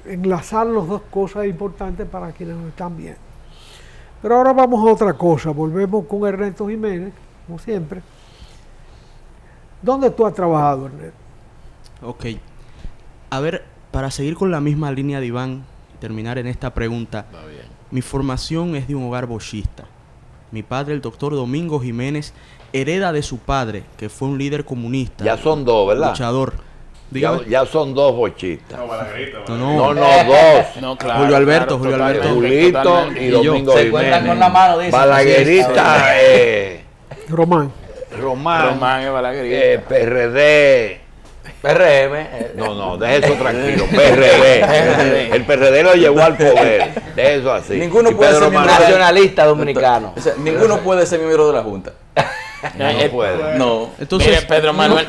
enlazar las dos cosas es importante para quienes nos están viendo. Pero ahora vamos a otra cosa. Volvemos con Ernesto Jiménez, como siempre. ¿Dónde tú has trabajado, Ernesto? Ok. A ver, para seguir con la misma línea de Iván, terminar en esta pregunta. Mi formación es de un hogar bochista. Mi padre, el doctor Domingo Jiménez, hereda de su padre, que fue un líder comunista. Ya son dos, ¿verdad? Luchador. Ya son dos bochistas. No, dos. No, claro, Julio Alberto. Julito y Domingo se encuentran con la mano, dice. Balaguerita, Román es Balaguerita. PRD. PRM. No, deje eso tranquilo. PRD. El PRD lo llevó al poder. Deje eso así. Ninguno puede ser nacionalista dominicano. Ninguno puede ser miembro de la Junta. No puede. No. Entonces, mire, Pedro Manuel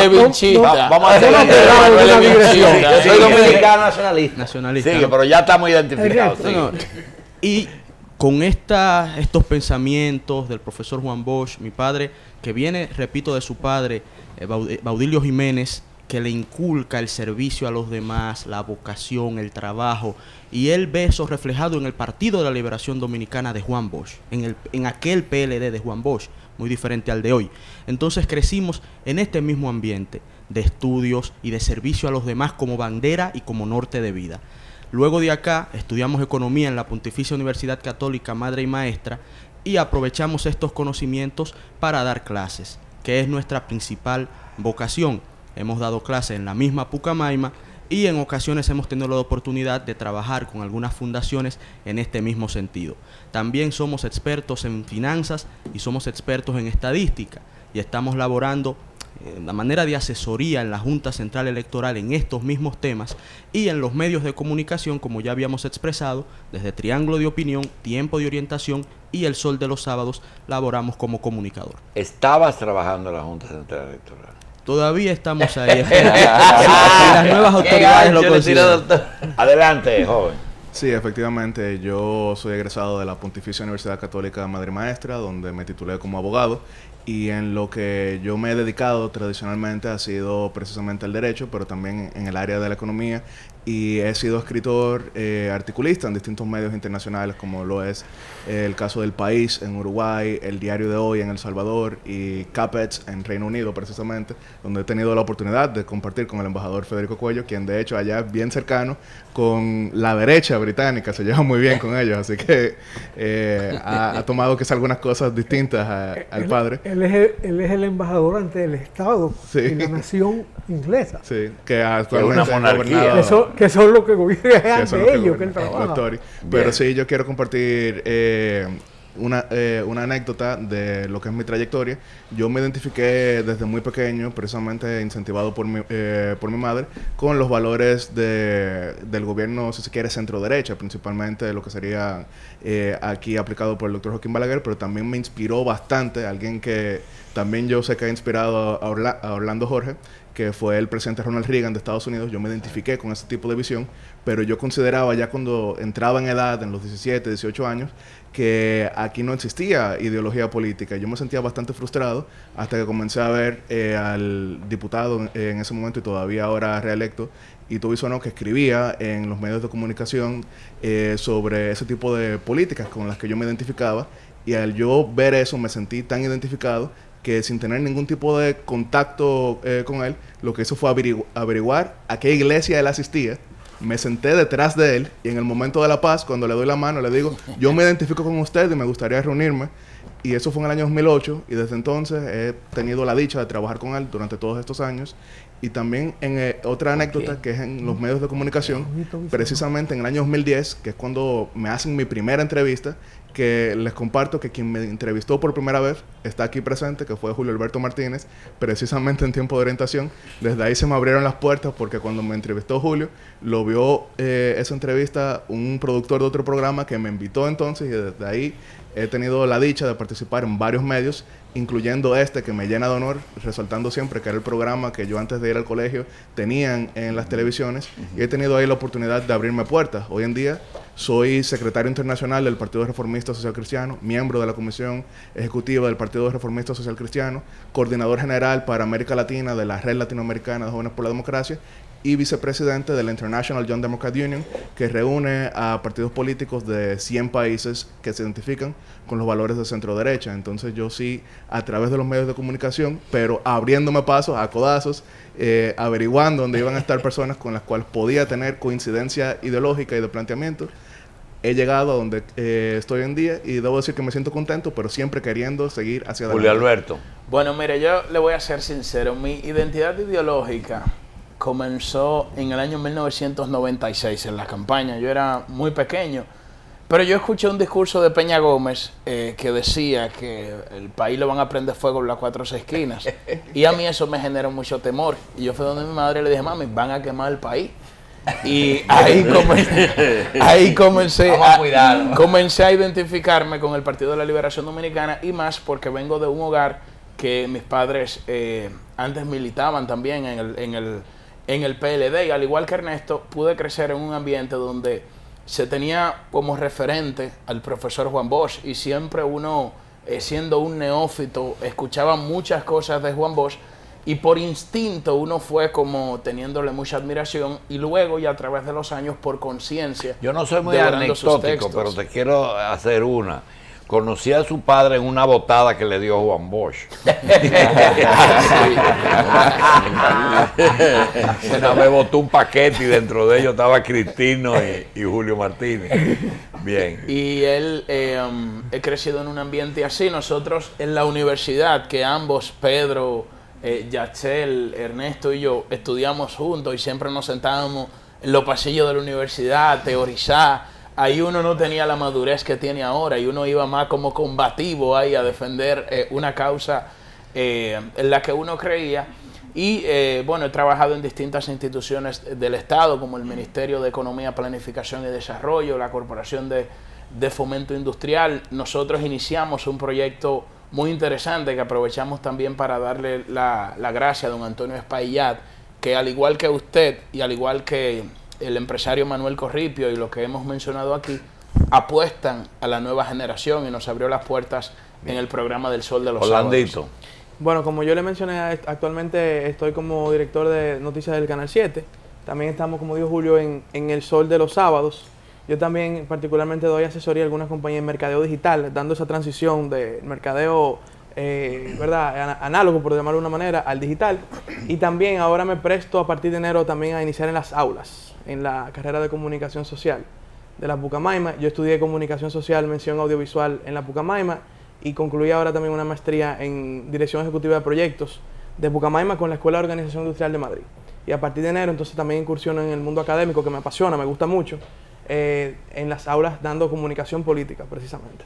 es vinchista. Vamos a hacer una digresión. Yo soy dominicano nacionalista. Sí, pero ya estamos identificados. Y con estos pensamientos del profesor Juan Bosch, mi padre, que viene, repito, de su padre, Baudilio Jiménez, que le inculca el servicio a los demás, la vocación, el trabajo, y él ve eso reflejado en el Partido de la Liberación Dominicana de Juan Bosch, en aquel PLD de Juan Bosch, muy diferente al de hoy. Entonces crecimos en este mismo ambiente de estudios y de servicio a los demás como bandera y como norte de vida. Luego de acá estudiamos economía en la Pontificia Universidad Católica Madre y Maestra y aprovechamos estos conocimientos para dar clases, que es nuestra principal vocación. Hemos dado clases en la misma Pucamaima y en ocasiones hemos tenido la oportunidad de trabajar con algunas fundaciones en este mismo sentido. También somos expertos en finanzas y somos expertos en estadística y estamos laborando la manera de asesoría en la Junta Central Electoral en estos mismos temas y en los medios de comunicación, como ya habíamos expresado, desde Triángulo de Opinión, Tiempo de Orientación y El Sol de los Sábados, laboramos como comunicador. ¿Estabas trabajando en la Junta Central Electoral? Todavía estamos ahí. Las nuevas autoridades lo consideran. Adelante, joven. Sí, efectivamente, yo soy egresado de la Pontificia Universidad Católica Madre y Maestra, donde me titulé como abogado, y en lo que yo me he dedicado tradicionalmente ha sido precisamente el derecho, pero también en el área de la economía, y he sido escritor, articulista en distintos medios internacionales, como lo es el caso del País en Uruguay, el Diario de Hoy en El Salvador y Capets en Reino Unido precisamente, donde he tenido la oportunidad de compartir con el embajador Federico Cuello, quien de hecho allá es bien cercano con la derecha británica, se lleva muy bien con ellos, así que ha tomado quizás algunas cosas distintas al padre. Él es el embajador ante el Estado y la nación inglesa. Sí, que actualmente es una monarquía. Que son los que gobiernan de ellos, que él trabaja. Pero sí, yo quiero compartir una anécdota de lo que es mi trayectoria. Yo me identifiqué desde muy pequeño, precisamente incentivado por mi madre, con los valores del gobierno, si se quiere, centro-derecha, principalmente lo que sería aquí aplicado por el doctor Joaquín Balaguer, pero también me inspiró bastante, alguien que también yo sé que ha inspirado a Orlando Jorge, que fue el presidente Ronald Reagan de Estados Unidos. Yo me identifiqué con ese tipo de visión, pero yo consideraba ya cuando entraba en edad, en los 17, 18 años, que aquí no existía ideología política. Yo me sentía bastante frustrado hasta que comencé a ver al diputado en ese momento y todavía ahora reelecto, Ito Bisonó, que escribía en los medios de comunicación sobre ese tipo de políticas con las que yo me identificaba, y al yo ver eso me sentí tan identificado que sin tener ningún tipo de contacto con él, lo que hizo fue averiguar a qué iglesia él asistía. Me senté detrás de él y en el momento de la paz, cuando le doy la mano, le digo, yo me identifico con usted y me gustaría reunirme. Y eso fue en el año 2008 y desde entonces he tenido la dicha de trabajar con él durante todos estos años. Y también en otra anécdota que es en los medios de comunicación, precisamente en el año 2010, que es cuando me hacen mi primera entrevista, que les comparto que quien me entrevistó por primera vez está aquí presente, que fue Julio Alberto Martínez, precisamente en Tiempo de Orientación. Desde ahí se me abrieron las puertas porque cuando me entrevistó Julio, lo vio esa entrevista un productor de otro programa que me invitó entonces, y desde ahí he tenido la dicha de participar en varios medios, incluyendo este que me llena de honor, resaltando siempre que era el programa que yo antes de ir al colegio tenían en las televisiones, y he tenido ahí la oportunidad de abrirme puertas. Hoy en día soy secretario internacional del Partido Reformista Social Cristiano, miembro de la Comisión Ejecutiva del Partido Reformista Social Cristiano, coordinador general para América Latina de la Red Latinoamericana de Jóvenes por la Democracia y vicepresidente de la International Young Democrat Union, que reúne a partidos políticos de 100 países que se identifican con los valores de centro derecha. Entonces yo sí, a través de los medios de comunicación, pero abriéndome pasos a codazos, averiguando dónde iban a estar personas con las cuales podía tener coincidencia ideológica y de planteamiento, he llegado a donde estoy hoy en día, y debo decir que me siento contento, pero siempre queriendo seguir hacia adelante. Julio Alberto. Bueno, mire, yo le voy a ser sincero. Mi identidad ideológica comenzó en el año 1996 en la campaña. Yo era muy pequeño, pero yo escuché un discurso de Peña Gómez que decía que el país lo van a prender fuego en las 4 esquinas, y a mí eso me generó mucho temor, y yo fui donde mi madre y le dije, mami, van a quemar el país. Y ahí comencé a identificarme con el Partido de la Liberación Dominicana, y más porque vengo de un hogar que mis padres antes militaban también en el PLD, y al igual que Ernesto, pude crecer en un ambiente donde se tenía como referente al profesor Juan Bosch, y siempre uno, siendo un neófito, escuchaba muchas cosas de Juan Bosch, y por instinto uno fue como teniéndole mucha admiración, y luego, y a través de los años, por conciencia. Yo no soy muy devorando sus anecdótico, textos. pero te quiero hacer una. Conocí a su padre en una botada que le dio Juan Bosch. Una vez botó un paquete y dentro de ellos estaba Cristino y Julio Martínez. Bien. Y él, he crecido en un ambiente así. Nosotros en la universidad, que ambos, Pedro, Yachel, Ernesto y yo, estudiamos juntos y siempre nos sentábamos en los pasillos de la universidad a teorizar. Ahí uno no tenía la madurez que tiene ahora y uno iba más como combativo ahí a defender una causa en la que uno creía. Y bueno, he trabajado en distintas instituciones del Estado, como el Ministerio de Economía, Planificación y Desarrollo, la Corporación de Fomento Industrial. Nosotros iniciamos un proyecto muy interesante que aprovechamos también para darle la gracia a don Antonio Espaillat, que al igual que usted y al igual que el empresario Manuel Corripio y lo que hemos mencionado aquí, apuestan a la nueva generación y nos abrió las puertas en el programa del Sol de los Orlandito. Sábados. Bueno, como yo le mencioné, actualmente estoy como director de noticias del Canal 7. También estamos, como dijo Julio, en el Sol de los Sábados. Yo también particularmente doy asesoría a algunas compañías en mercadeo digital, dando esa transición de mercadeo ¿verdad? Análogo, por llamarlo de una manera, al digital. Y también ahora me presto a partir de enero también a iniciar en las aulas, en la carrera de Comunicación Social de la Pucamaima. Yo estudié Comunicación Social, Mención Audiovisual en la Pucamaima y concluí ahora también una maestría en Dirección Ejecutiva de Proyectos de Pucamaima con la Escuela de Organización Industrial de Madrid. Y a partir de enero entonces también incursiono en el mundo académico, que me apasiona, me gusta mucho, en las aulas dando comunicación política precisamente.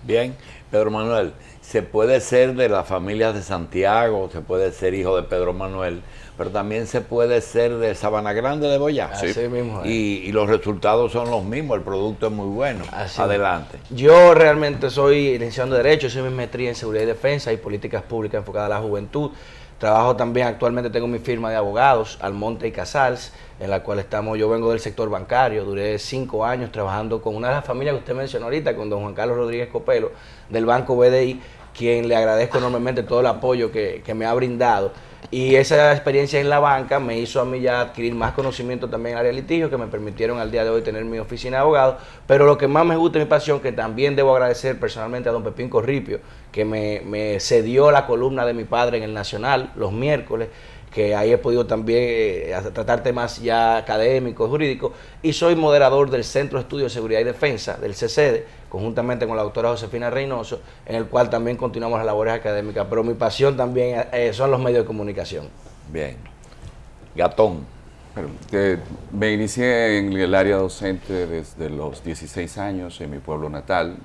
Bien, Pedro Manuel, se puede ser de la familia de Santiago, se puede ser hijo de Pedro Manuel, pero también se puede ser de Sabana Grande de Boyá. Así mismo es. Y los resultados son los mismos, el producto es muy bueno. Así Adelante. Yo realmente soy licenciado en Derecho, soy mi maestría en Seguridad y Defensa y Políticas Públicas enfocadas a la juventud. Trabajo también, actualmente tengo mi firma de abogados, Almonte y Casals, en la cual yo vengo del sector bancario, duré 5 años trabajando con una de las familias que usted mencionó ahorita, con don Juan Carlos Rodríguez Copelo, del Banco BDI, quien le agradezco enormemente todo el apoyo que me ha brindado. Y esa experiencia en la banca me hizo a mí ya adquirir más conocimiento también en el área de litigio, que me permitieron al día de hoy tener mi oficina de abogado. Pero lo que más me gusta y mi pasión, que también debo agradecer personalmente a don Pepín Corripio, que me cedió la columna de mi padre en el Nacional los miércoles, que ahí he podido también tratar temas ya académicos, jurídicos, y soy moderador del Centro de Estudios de Seguridad y Defensa, del CCD, conjuntamente con la doctora Josefina Reynoso, en el cual también continuamos las labores académicas, pero mi pasión también son los medios de comunicación. Bien. Gatón. Me inicié en el área docente desde los 16 años en mi pueblo natal.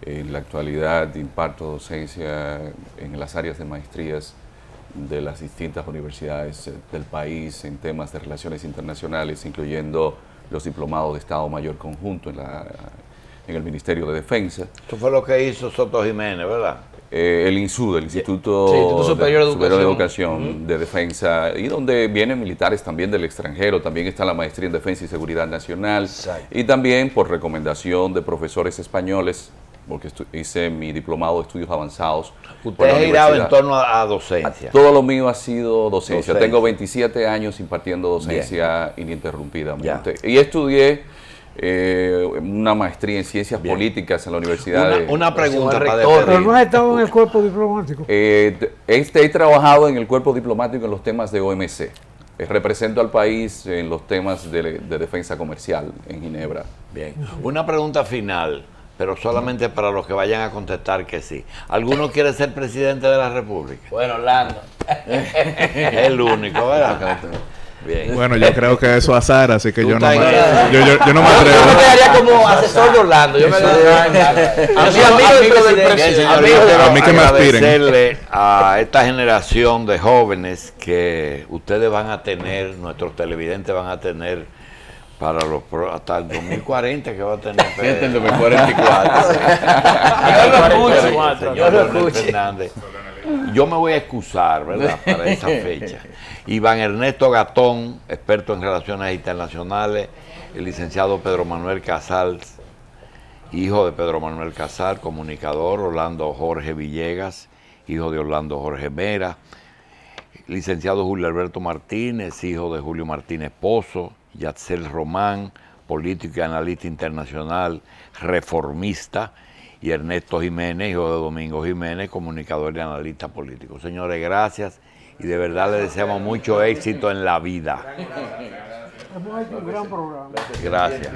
En la actualidad imparto docencia en las áreas de maestrías de las distintas universidades del país en temas de relaciones internacionales, incluyendo los diplomados de Estado Mayor Conjunto en el Ministerio de Defensa. Eso fue lo que hizo Soto Jiménez, ¿verdad? El INSUD, el Instituto, Instituto Superior de Educación de Defensa, y donde vienen militares también del extranjero. También está la maestría en Defensa y Seguridad Nacional. Exacto. Y también por recomendación de profesores españoles, porque hice mi diplomado de estudios avanzados. Usted ha girado en torno a docencia. Todo lo mío ha sido docencia. Tengo 27 años impartiendo docencia ininterrumpidamente. Y estudié una maestría en ciencias políticas en la Universidad una pregunta para Pero no has estado en el cuerpo diplomático. he trabajado en el cuerpo diplomático en los temas de OMC. Represento al país en los temas de defensa comercial en Ginebra. Bien. Una pregunta final, pero solamente para los que vayan a contestar que sí. ¿Alguno quiere ser presidente de la República? Bueno, Orlando. Es el único, ¿verdad? Bien. Bueno, yo creo que eso es azar, así que yo no me Yo atrevo. me quedaría como asesor de Orlando. Yo soy amigo del presidente. A mí que me aspiren. Agradecerle a esta generación de jóvenes que ustedes van a tener, nuestros televidentes van a tener hasta el 2040, que va a tener el 2044. Yo lo escucho. Fernández. Yo me voy a excusar, ¿verdad?, para esa fecha. Iván Ernesto Gatón, experto en relaciones internacionales, el licenciado Pedro Manuel Casals, hijo de Pedro Manuel Casals, comunicador, Orlando Jorge Villegas, hijo de Orlando Jorge Mera, licenciado Julio Alberto Martínez, hijo de Julio Martínez Pozo, Yatzel Román, político y analista internacional, reformista, y Ernesto Jiménez, hijo de Domingo Jiménez, comunicador y analista político. Señores, gracias y de verdad les deseamos mucho éxito en la vida. Hemos hecho un gran programa. Gracias.